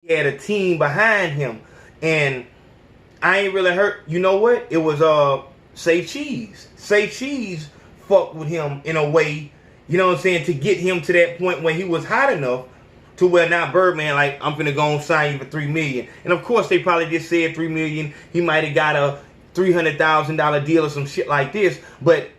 He had a team behind him, and I ain't really hurt. You know what? It was Say Cheese. Say Cheese fucked with him in a way, you know what I'm saying, to get him to that point when he was hot enough to where now Birdman, like, I'm finna go and sign you for $3 million. And of course they probably just said $3 million. He might have got a $300,000 deal or some shit like this. But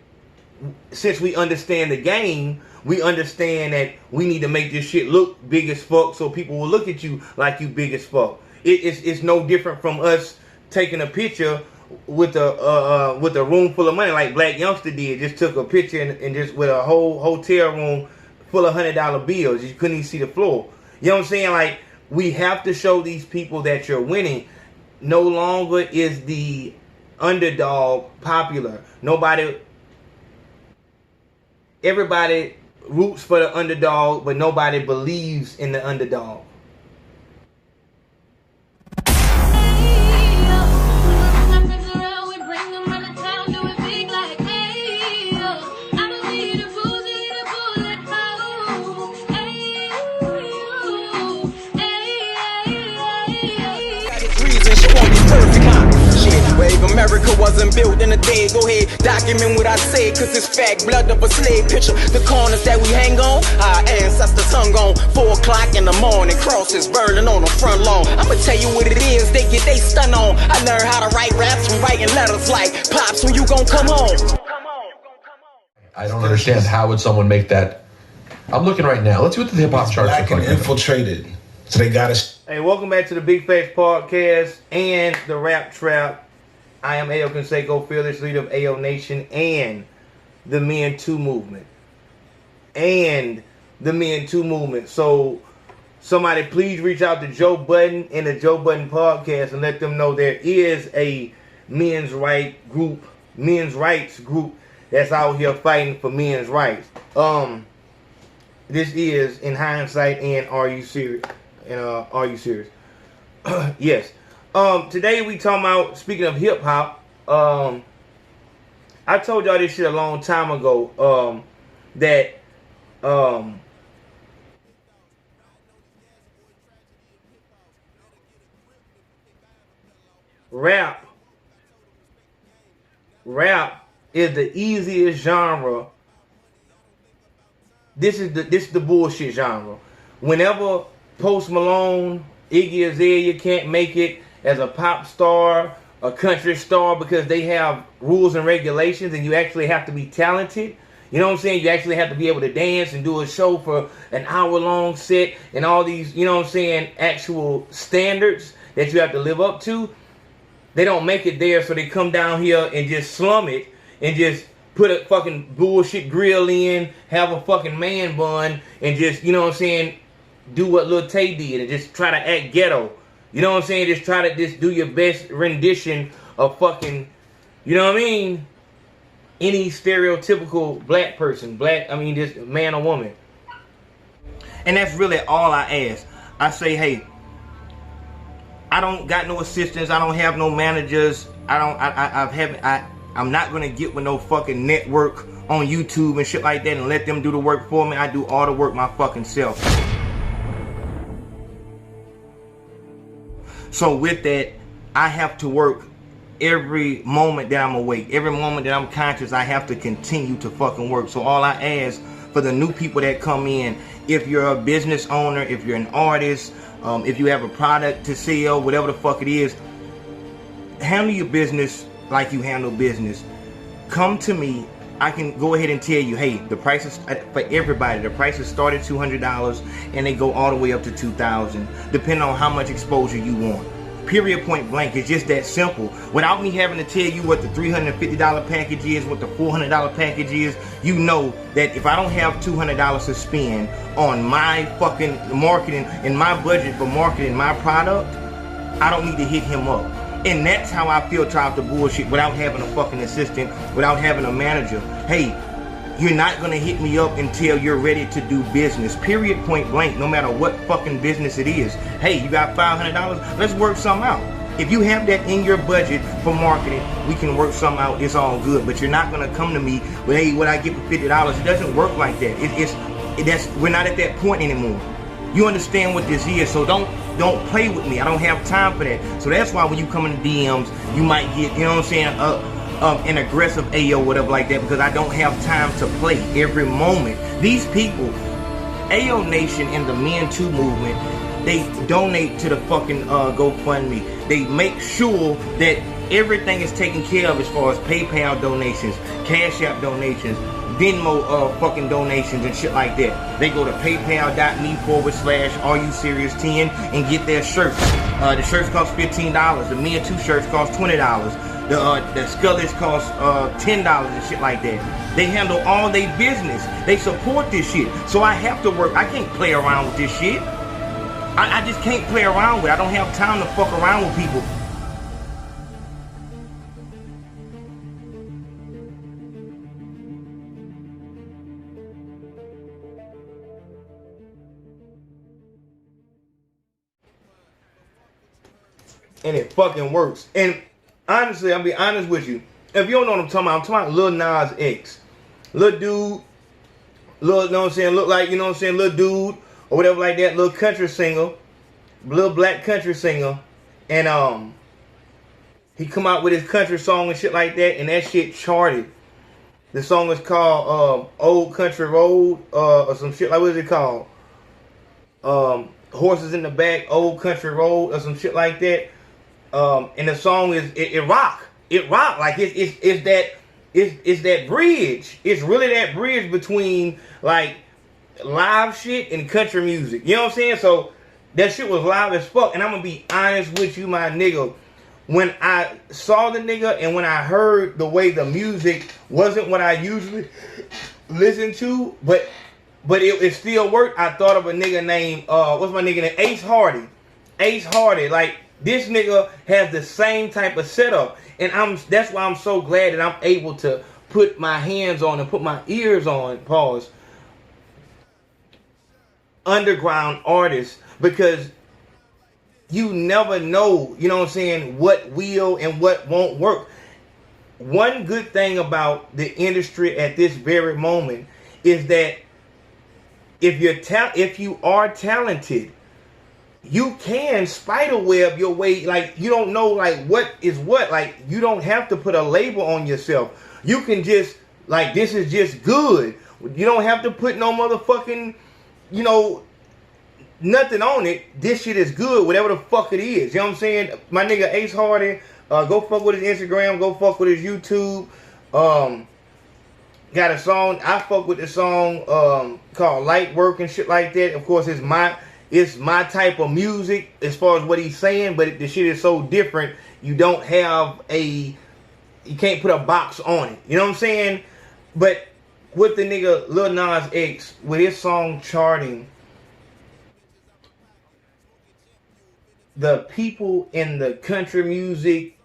since we understand the game, we understand that we need to make this shit look big as fuck so people will look at you like you big as fuck. It's no different from us taking a picture with a room full of money like Black Youngster did. Just took a picture and just with a whole hotel room full of $100 bills. You couldn't even see the floor. You know what I'm saying? Like, we have to show these people that you're winning. No longer is the underdog popular. Everybody roots for the underdog, but nobody believes in the underdog. America wasn't built in a day. Go ahead, document what I say, cause it's fact. Blood up a slave picture. The corners that we hang on, our ancestors hung on. 4 o'clock in the morning, crosses burning on the front lawn. I'ma tell you what it is, they get they stun on. I learned how to write raps from writing letters like, Pops, when you gon' come home? I don't understand, how would someone make that? I'm looking right now. Let's see what the hip hop charts Black look and like. infiltrated. So they got us. Hey, welcome back to the Big Facts Podcast and the Rap Trap. I am A.O. Consaco, fearless leader of A.O. Nation and the Men Too movement. So, somebody please reach out to Joe Budden and the Joe Budden Podcast and let them know there is a men's rights group that's out here fighting for men's rights. This is In Hindsight and Are You Serious? Are You Serious? Yes. Today we talking about, speaking of hip hop, I told y'all this shit a long time ago, that, rap is the easiest genre. This is the bullshit genre. Whenever Post Malone, Iggy Azalea can't make it as a pop star, a country star, because they have rules and regulations and you actually have to be talented. You know what I'm saying? You actually have to be able to dance and do a show for an hour-long set and all these, you know what I'm saying, actual standards that you have to live up to. They don't make it there, so they come down here and just slum it and just put a fucking bullshit grill in, have a fucking man bun, and just, you know what I'm saying, do what Lil Tay did and just try to act ghetto. You know what I'm saying? Just try to just do your best rendition of fucking, you know what I mean? Any stereotypical black person. Just man or woman. And that's really all I ask. I say, hey, I don't got no assistants. I don't have no managers. I'm not gonna get with no fucking network on YouTube and shit like that and let them do the work for me. I do all the work my fucking self. So with that, I have to work every moment that I'm awake. Every moment that I'm conscious, I have to continue to fucking work. So all I ask for the new people that come in, if you're a business owner, if you're an artist, if you have a product to sell, whatever the fuck it is, handle your business like you handle business. Come to me. I can go ahead and tell you, hey, the prices for everybody, the prices start at $200 and they go all the way up to $2,000, depending on how much exposure you want. Period, point blank. It's just that simple. Without me having to tell you what the $350 package is, what the $400 package is, you know that if I don't have $200 to spend on my fucking marketing and my budget for marketing my product, I don't need to hit him up. And that's how I filter out the bullshit without having a fucking assistant, without having a manager. Hey, you're not gonna hit me up until you're ready to do business. Period, point blank, no matter what fucking business it is. Hey, you got $500? Let's work something out. If you have that in your budget for marketing, we can work something out. It's all good. But you're not gonna come to me with, hey, what I get for $50? It doesn't work like that. We're not at that point anymore. You understand what this is, so don't don't play with me. I don't have time for that. So that's why when you come in the DMs, you might get, you know what I'm saying, an aggressive Ayo, whatever like that, because I don't have time to play every moment. These people, Ayo Nation and the Men Too movement, they donate to the fucking GoFundMe. They make sure that everything is taken care of as far as PayPal donations, Cash App donations, Venmo fucking donations and shit like that. They go to paypal.me/RUSerious10 and get their shirts. The shirts cost $15. The Men Too shirts cost $20. The Scullies cost $10 and shit like that. They handle all their business. They support this shit. So I have to work. I can't play around with this shit. I just can't play around with it. I don't have time to fuck around with people. And it fucking works. And honestly, I'll be honest with you. If you don't know what I'm talking about Lil Nas X. Little dude, little, you know what I'm saying, look like, you know what I'm saying, little dude, or whatever like that, little country singer, little black country singer. And he come out with his country song and shit like that, and that shit charted. The song is called Old Country Road, or some shit like, what is it called? Horses in the Back, Old Country Road, or some shit like that. And the song is it rock. It rock. Like it's that bridge. It's really that bridge between like live shit and country music. You know what I'm saying? So that shit was live as fuck. And I'm gonna be honest with you, my nigga. When I saw the nigga and when I heard the way the music wasn't what I usually listen to, but it still worked. I thought of a nigga named what's my nigga name? Ace Hardy. Ace Hardy. Like, this nigga has the same type of setup. And that's why I'm so glad that I'm able to put my hands on and put my ears on, pause, underground artists, because you never know, you know what I'm saying, what will and what won't work. One good thing about the industry at this very moment is that if you are talented, you can spiderweb your way. Like, you don't know like what is what. Like, you don't have to put a label on yourself. You can just like, this is just good. You don't have to put no motherfucking, you know, nothing on it. This shit is good, whatever the fuck it is. You know what I'm saying? My nigga Ace Hardy, go fuck with his Instagram, go fuck with his YouTube. Got a song, I fuck with the song called Light Work and shit like that. Of course, it's my type of music as far as what he's saying, but the shit is so different. You don't have you can't put a box on it. You know what I'm saying? But with the nigga Lil Nas X, with his song charting, the people in the country music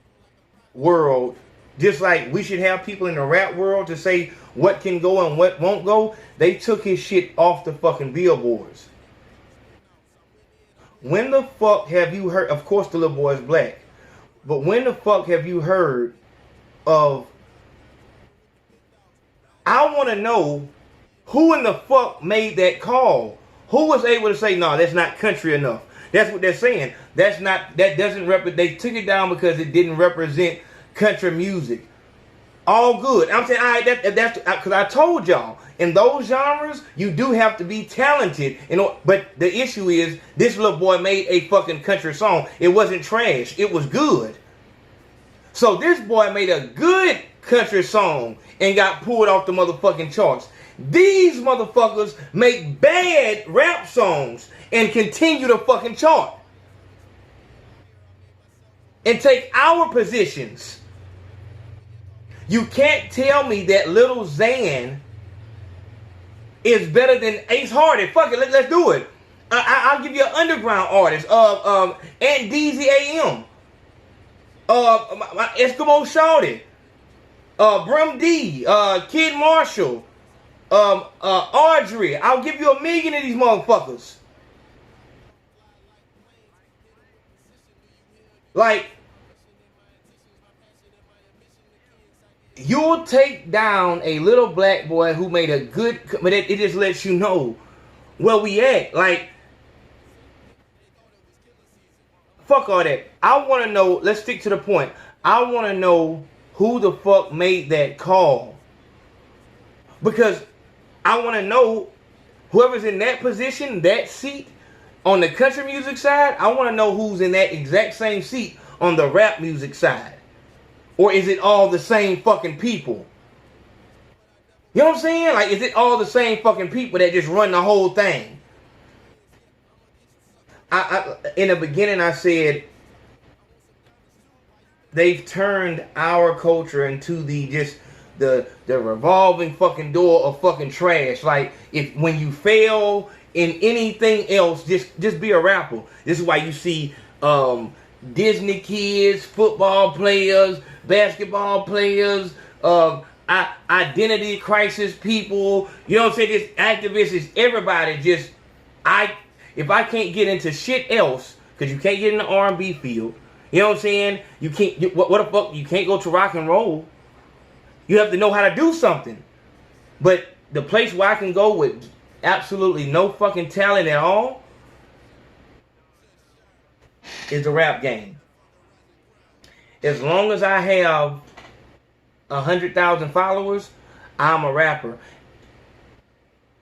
world, just like we should have people in the rap world to say what can go and what won't go, they took his shit off the fucking billboards. When the fuck have you heard, of course the little boy is black, but when the fuck have you heard of, I want to know who in the fuck made that call? Who was able to say, no, that's not country enough? That's what they're saying. That doesn't represent, they took it down because it didn't represent country music. All good. I'm saying, all right, that's because I told y'all, in those genres, you do have to be talented. You know, but the issue is, this little boy made a fucking country song. It wasn't trash. It was good. So this boy made a good country song and got pulled off the motherfucking charts. These motherfuckers make bad rap songs and continue to fucking chart. And take our positions. You can't tell me that Lil Xan is better than Ace Hardy. Fuck it, let's do it. I'll give you an underground artist. And DZAM. My Eskimo Shawty. Brim D. Kid Marshall. Audrey. I'll give you 1 million of these motherfuckers. Like, you'll take down a little black boy who made a good, but it just lets you know where we at. Like, Fuck all that. I want to know, let's stick to the point. I want to know who the fuck made that call. Because I want to know whoever's in that position, that seat, on the country music side, I want to know who's in that exact same seat on the rap music side. Or is it all the same fucking people? You know what I'm saying? Like, is it all the same fucking people that just run the whole thing? In the beginning, I said they've turned our culture into the revolving fucking door of fucking trash. Like, when you fail in anything else, just be a rapper. This is why you see Disney kids, football players, basketball players, identity crisis people. You know what I'm saying? Just activists, is everybody just if I can't get into shit else, because you can't get in the R&B field, you know what I'm saying? You can't. What the fuck? You can't go to rock and roll. You have to know how to do something. But the place where I can go with absolutely no fucking talent at all is the rap game. As long as I have 100,000 followers, I'm a rapper.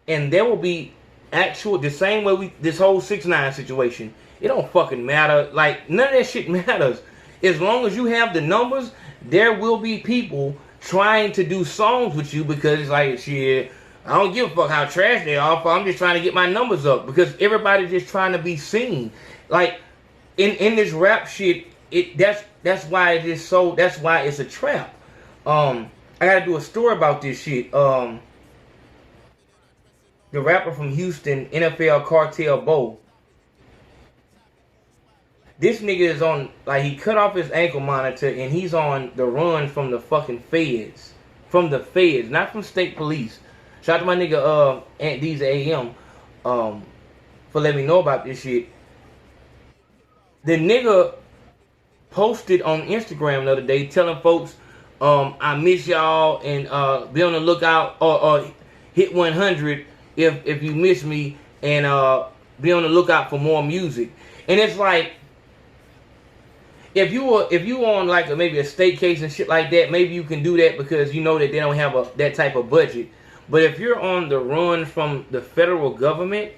And there will be the same way this whole 6ix9ine situation. It don't fucking matter. Like, none of that shit matters. As long as you have the numbers, there will be people trying to do songs with you because it's like, shit, I don't give a fuck how trash they are. I'm just trying to get my numbers up because everybody's just trying to be seen. Like, in this rap shit, that's why it is so. That's why it's a trap. I gotta do a story about this shit. The rapper from Houston, NFL Cartel Bo. This nigga is on, like, he cut off his ankle monitor and he's on the run from the fucking feds. From the feds, not from state police. Shout out to my nigga Aunt D's AM for letting me know about this shit. The nigga posted on Instagram the other day telling folks, I miss y'all and be on the lookout or hit 100 if you miss me and be on the lookout for more music. And it's like, if you on like maybe a state case and shit like that, maybe you can do that because you know that they don't have that type of budget. But if you're on the run from the federal government,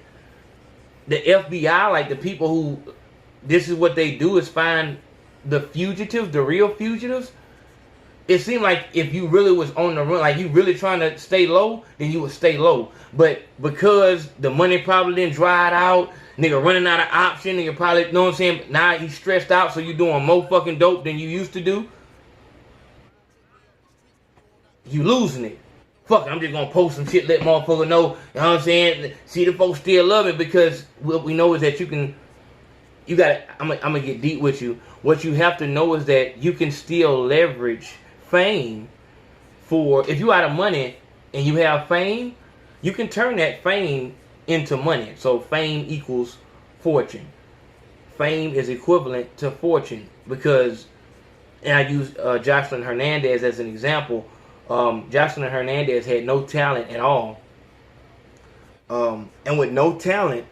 the FBI, like the people who, this is what they do is find the fugitives, the real fugitives. It seemed like if you really was on the run, like you really trying to stay low, then you would stay low. But because the money probably didn't dried out, nigga running out of option, nigga probably, you know what I'm saying? Now he's stressed out, so you doing more fucking dope than you used to do. You losing it. Fuck it, I'm just gonna post some shit, let motherfucker know, you know what I'm saying? See the folks still love it because what we know is that I'm gonna get deep with you. What you have to know is that you can still leverage fame for, if you out of money and you have fame, you can turn that fame into money. So fame equals fortune. Fame is equivalent to fortune because, and I use Jocelyn Hernandez as an example. Jocelyn Hernandez had no talent at all. And with no talent,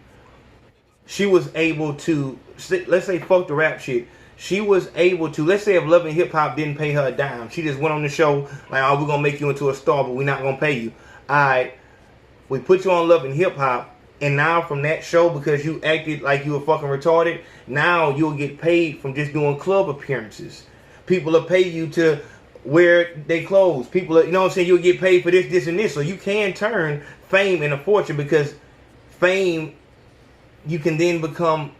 she was able to, let's say fuck the rap shit. She was able to, let's say if Love and Hip Hop didn't pay her a dime. She just went on the show like, oh, we're going to make you into a star, but we're not going to pay you. Alright, we put you on Love and Hip Hop, and now from that show, because you acted like you were fucking retarded, now you'll get paid from just doing club appearances. People will pay you to wear their clothes. People, you know what I'm saying, you'll get paid for this, this, and this. So you can turn fame into fortune because fame, you can then become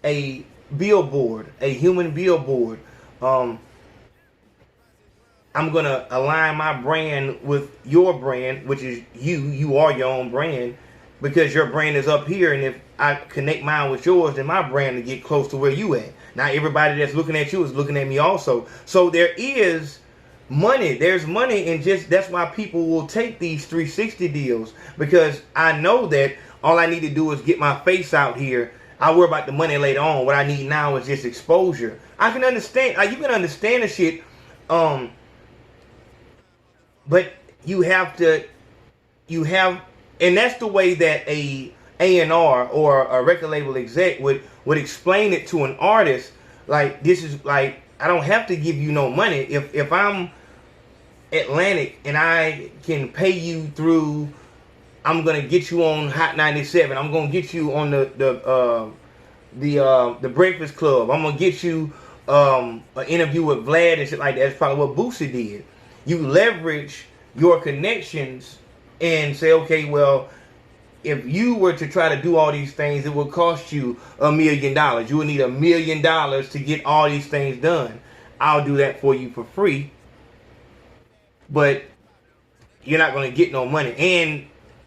a billboard, a human billboard. I'm gonna align my brand with your brand, which is you are your own brand, because your brand is up here, and if I connect mine with yours, then my brand will get close to where you at. Now everybody that's looking at you is looking at me also. So there is money. There's money, and just that's why people will take these 360 deals, because I know that all I need to do is get my face out here. I'll worry about the money later on. What I need now is just exposure. I can understand. You can understand the shit. But you have, and that's the way that a A&R or a record label exec would explain it to an artist, like, this is like, I don't have to give you no money. If I'm Atlantic and I can pay you through, I'm gonna get you on Hot 97. I'm gonna get you on the Breakfast Club. I'm gonna get you an interview with Vlad and shit like that. That's probably what Boosie did. You leverage your connections and say, okay, well, if you were to try to do all these things, it would cost you $1 million. You would need $1 million to get all these things done. I'll do that for you for free, but you're not going to get no money. And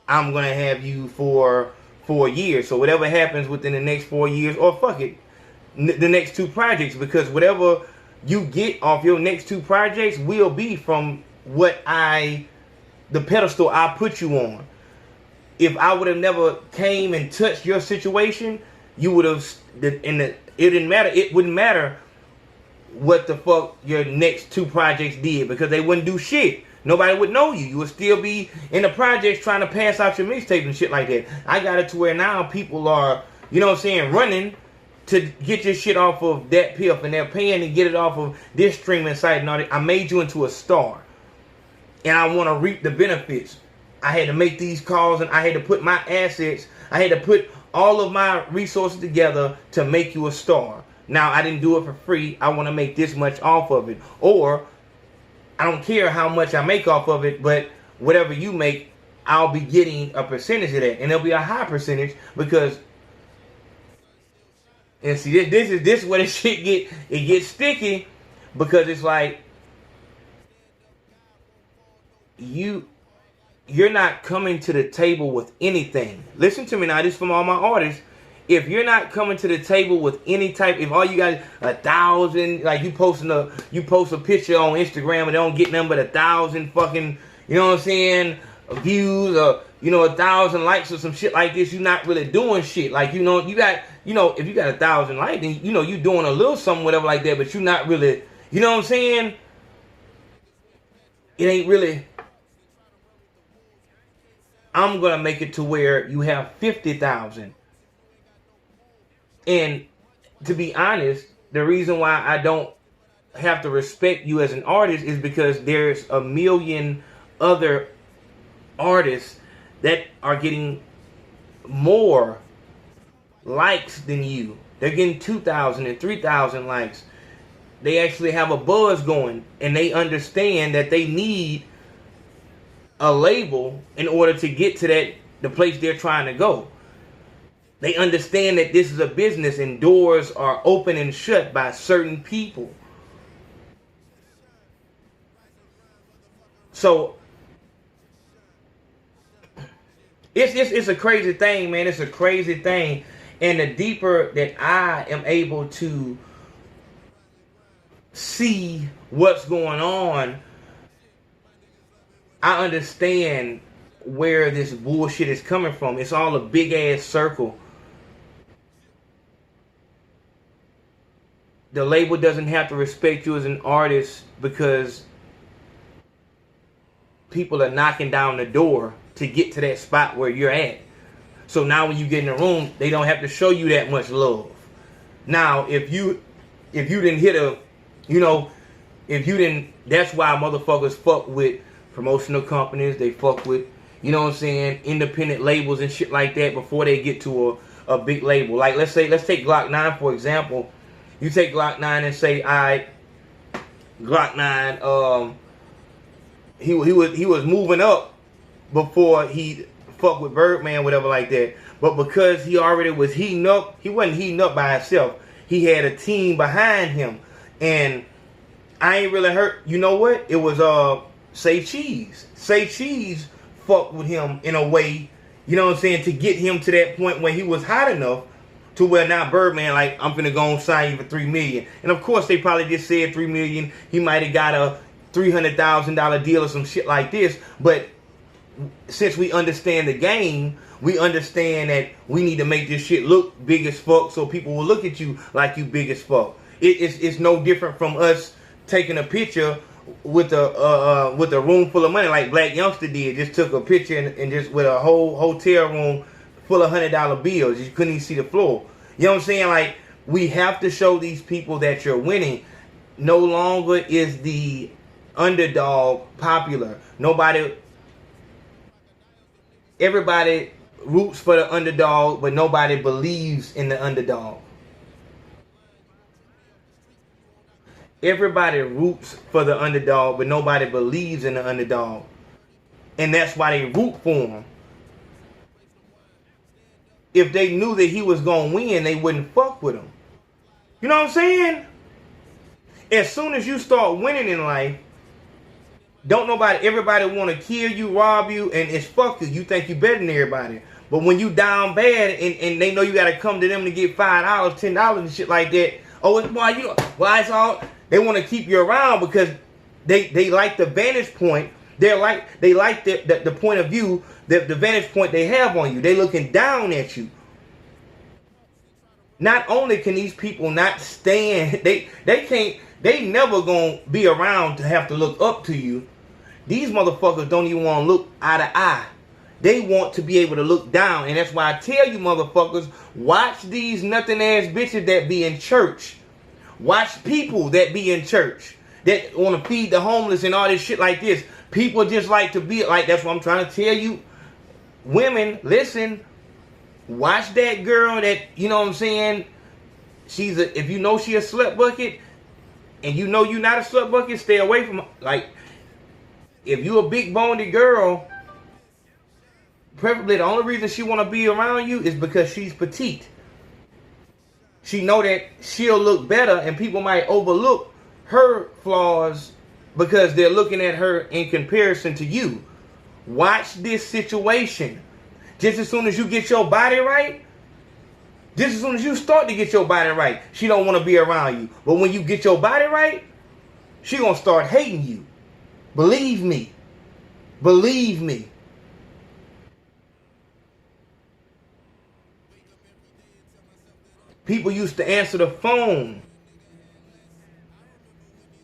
I'm going to have you for 4 years. So whatever happens within the next 4 years, or fuck it, the next 2 projects, because whatever you get off your next 2 projects will be from the pedestal I put you on. If I would have never came and touched your situation, you would have, it didn't matter. It wouldn't matter what the fuck your next 2 projects did, because they wouldn't do shit. Nobody would know you. You would still be in the projects trying to pass out your mixtapes and shit like that. I got it to where now people are, you know what I'm saying, running to get your shit off of that piff, and they're paying to get it off of this streaming site and all that. I made you into a star, and I want to reap the benefits. I had to make these calls, and I had to put my assets, I had to put all of my resources together to make you a star. Now, I didn't do it for free. I want to make this much off of it. Or, I don't care how much I make off of it, but whatever you make, I'll be getting a percentage of that. And it'll be a high percentage, because, and see, this is where the shit gets sticky, because it's like, you're not coming to the table with anything. Listen to me now, this is from all my artists. If you're not coming to the table with any type, if all you got 1,000, like you post a picture on Instagram and they don't get nothing but 1,000 fucking, you know what I'm saying, views, or 1,000 likes or some shit like this, you're not really doing shit. Like, you got, if you got 1,000 likes, then you doing a little something, whatever like that, but you're not really, you know what I'm saying? It ain't really. I'm gonna make it to where you have 50,000. And to be honest, the reason why I don't have to respect you as an artist is because there's a million other artists that are getting more likes than you. They're getting 2,000 and 3,000 likes. They actually have a buzz going, and they understand that they need a label in order to get to the place they're trying to go. They understand that this is a business, and doors are open and shut by certain people. So it's a crazy thing, man. It's a crazy thing. And the deeper that I am able to see what's going on, I understand where this bullshit is coming from. It's all a big ass circle. The label doesn't have to respect you as an artist because people are knocking down the door to get to that spot where you're at. So now when you get in the room, they don't have to show you that much love. Now, if you didn't hit a, that's why motherfuckers fuck with promotional companies. They fuck with, independent labels and shit like that before they get to a big label. Like, let's take Glock 9 for example. You take Glock 9 and say, alright, Glock 9, he was moving up before he fucked with Birdman, whatever like that. But because he already was heating up, he wasn't heating up by himself. He had a team behind him. And I ain't really hurt. You know what? It was Say Cheese. Say Cheese fucked with him in a way, you know what I'm saying, to get him to that point where he was hot enough to where now Birdman, like, I'm finna go and sign you for $3 million. And of course they probably just said $3 million. He might have got a $300,000 deal or some shit like this. But since we understand the game, we understand that we need to make this shit look big as fuck so people will look at you like you big as fuck. It's no different from us taking a picture with a room full of money like Black Youngster did. Just took a picture and just with a whole hotel room full of $100 bills. You couldn't even see the floor. You know what I'm saying? Like, we have to show these people that you're winning. No longer is the underdog popular. Everybody roots for the underdog, but nobody believes in the underdog. Everybody roots for the underdog, but nobody believes in the underdog. And that's why they root for him. If they knew that he was going to win, they wouldn't fuck with him. You know what I'm saying? As soon as you start winning in life, everybody want to kill you, rob you, and it's fuck you. You think you better than everybody. But when you down bad and they know you got to come to them to get $5, $10 and shit like that, oh, it's why it's all, they want to keep you around because they like the vantage point. They like the point of view, the vantage point they have on you. They looking down at you. Not only can these people not stand, they never gonna be around to have to look up to you. These motherfuckers don't even want to look eye to eye. They want to be able to look down. And that's why I tell you motherfuckers, watch these nothing ass bitches that be in church. Watch people that be in church that want to feed the homeless and all this shit like this. People just like to be like, that's what I'm trying to tell you. Women, listen, watch that girl that, you know what I'm saying, if you know she a slut bucket and you know you not a slut bucket, stay away from her. Like, if you a big boned girl, preferably the only reason she want to be around you is because she's petite. She know that she'll look better and people might overlook her flaws because they're looking at her in comparison to you. Watch this situation. Just as soon as you get your body right, just as soon as you start to get your body right, she don't want to be around you. But when you get your body right, she gonna start hating you. Believe me. Believe me. People used to answer the phone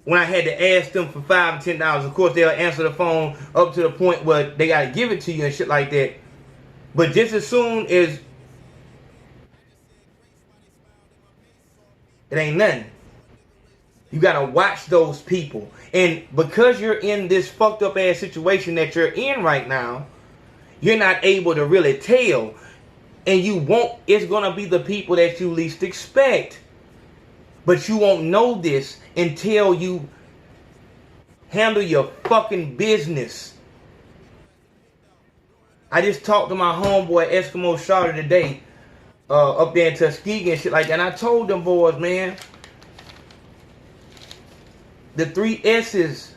when I had to ask them for $5 and $10. Of course, they'll answer the phone up to the point where they got to give it to you and shit like that. But just as soon as it ain't nothing, you got to watch those people. And because you're in this fucked up ass situation that you're in right now, you're not able to really tell. And it's going to be the people that you least expect. But you won't know this until you handle your fucking business. I just talked to my homeboy Eskimo Shawty today, up there in Tuskegee and shit like that. And I told them boys, man, the 3 S's.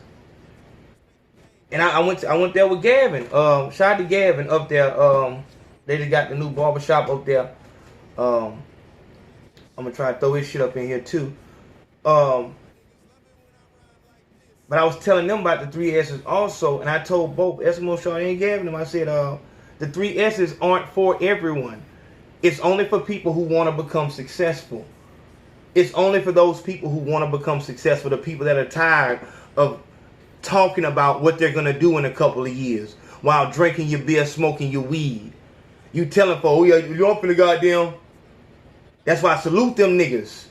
And I went there with Gavin. Shout out to Gavin up there. They just got the new barbershop up there. I'm gonna try to throw his shit up in here too. But I was telling them about the 3 S's also, and I told both Eskimo Shawty and Gavin, I said, the 3 S's aren't for everyone. It's only for people who want to become successful. It's only for those people who want to become successful, the people that are tired of talking about what they're going to do in a couple of years while drinking your beer, smoking your weed. You telling for, oh yeah, you up in the goddamn. That's why I salute them niggas.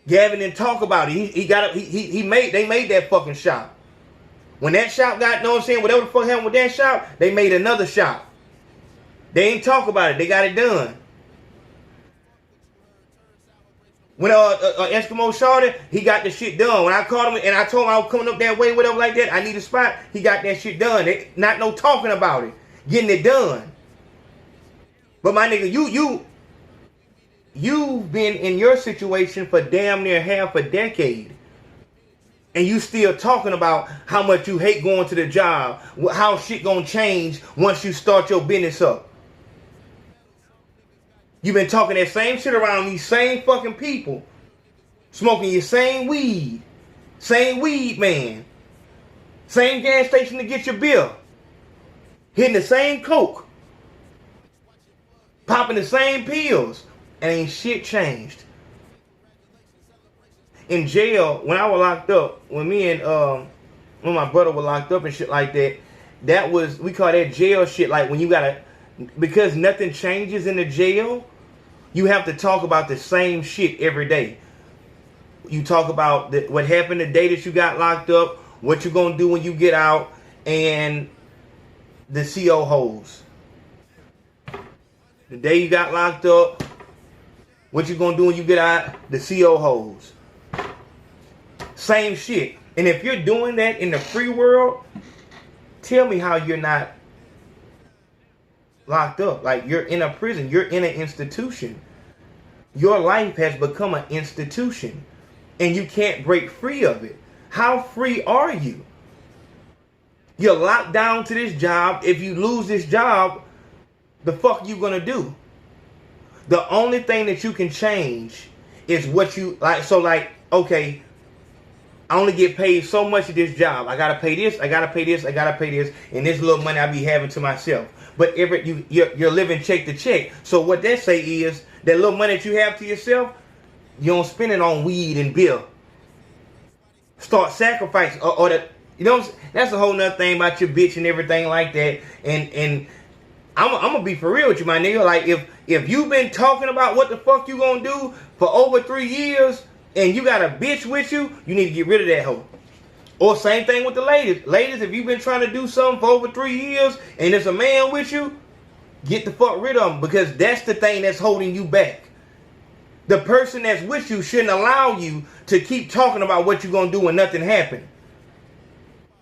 Gavin didn't talk about it. They made that fucking shop. When that shop got, know what I'm saying, whatever the fuck happened with that shop, they made another shop. They ain't talk about it. They got it done. When Eskimo Shawty, he got the shit done. When I called him and I told him I was coming up that way, whatever like that, I need a spot, he got that shit done. Not no talking about it. Getting it done. But my nigga, you've been in your situation for damn near half a decade. And you still talking about how much you hate going to the job, how shit gonna change once you start your business up. You've been talking that same shit around these same fucking people, smoking your same weed man, same gas station to get your beer, hitting the same coke, popping the same pills, and ain't shit changed. In jail, when I was locked up, when my brother was locked up and shit like that, that was, we call that jail shit, like when you gotta because nothing changes in the jail, you have to talk about the same shit every day. You talk about what happened the day that you got locked up, what you're going to do when you get out, and the CO hoes. The day you got locked up, what you going to do when you get out, the CO hoes. Same shit. And if you're doing that in the free world, tell me how you're not locked up. Like, you're in a prison. You're in an institution. Your life has become an institution. And you can't break free of it. How free are you? You're locked down to this job. If you lose this job, the fuck you gonna do? The only thing that you can change is what you like. So like, okay, I only get paid so much at this job. I gotta pay this, I gotta pay this, I gotta pay this, and this little money I be having to myself. But you're living check to check. So what that say is that little money that you have to yourself, you don't spend it on weed and beer. Start sacrificing, or the, you know, that's a whole nother thing about your bitch and everything like that. And I'm gonna be for real with you, my nigga. Like, if you've been talking about what the fuck you gonna do for over 3 years, and you got a bitch with you, you need to get rid of that hoe. Or same thing with the ladies. Ladies, if you've been trying to do something for over 3 years, and there's a man with you, get the fuck rid of him, because that's the thing that's holding you back. The person that's with you shouldn't allow you to keep talking about what you're going to do when nothing happened.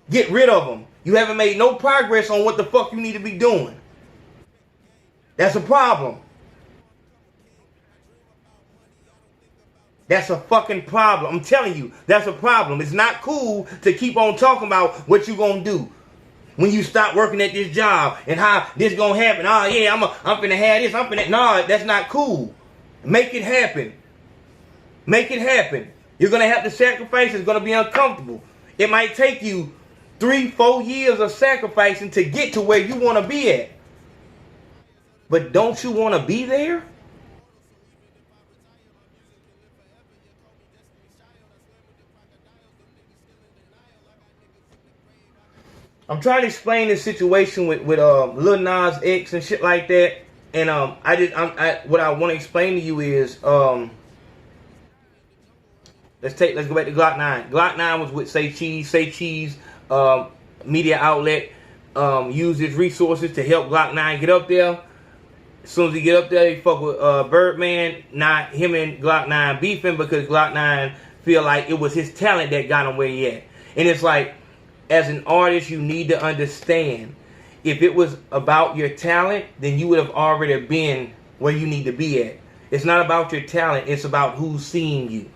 Get rid of them. You haven't made no progress on what the fuck you need to be doing. That's a problem. That's a fucking problem. I'm telling you, that's a problem. It's not cool to keep on talking about what you're going to do when you stop working at this job and how this going to happen. Oh, yeah, I'm finna have this. I'm finna... No, that's not cool. Make it happen. Make it happen. You're going to have to sacrifice. It's going to be uncomfortable. It might take you 3-4 years of sacrificing to get to where you want to be at. But don't you want to be there? I'm trying to explain this situation with Lil Nas X and shit like that. And what I want to explain to you is let's go back to Glock 9. Glock 9 was with Say Cheese. Say Cheese media outlet used his resources to help Glock 9 get up there. As soon as he get up there, he fuck with Birdman. Not him and Glock 9 beefing because Glock 9 feel like it was his talent that got him where he at. And it's like, as an artist, you need to understand, if it was about your talent, then you would have already been where you need to be at. It's not about your talent. It's about who's seeing you.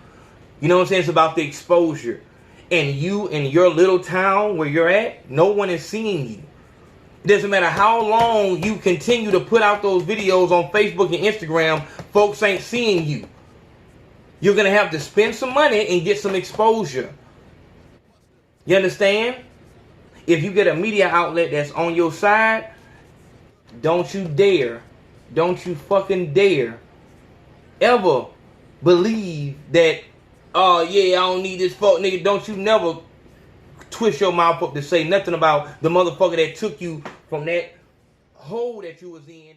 You know what I'm saying? It's about the exposure. And you in your little town where you're at, no one is seeing you. It doesn't matter how long you continue to put out those videos on Facebook and Instagram, folks ain't seeing you. You're going to have to spend some money and get some exposure. You understand? If you get a media outlet that's on your side, don't you dare, don't you fucking dare ever believe that, oh yeah, I don't need this fuck nigga. Don't you never twist your mouth up to say nothing about the motherfucker that took you from that hole that you was in.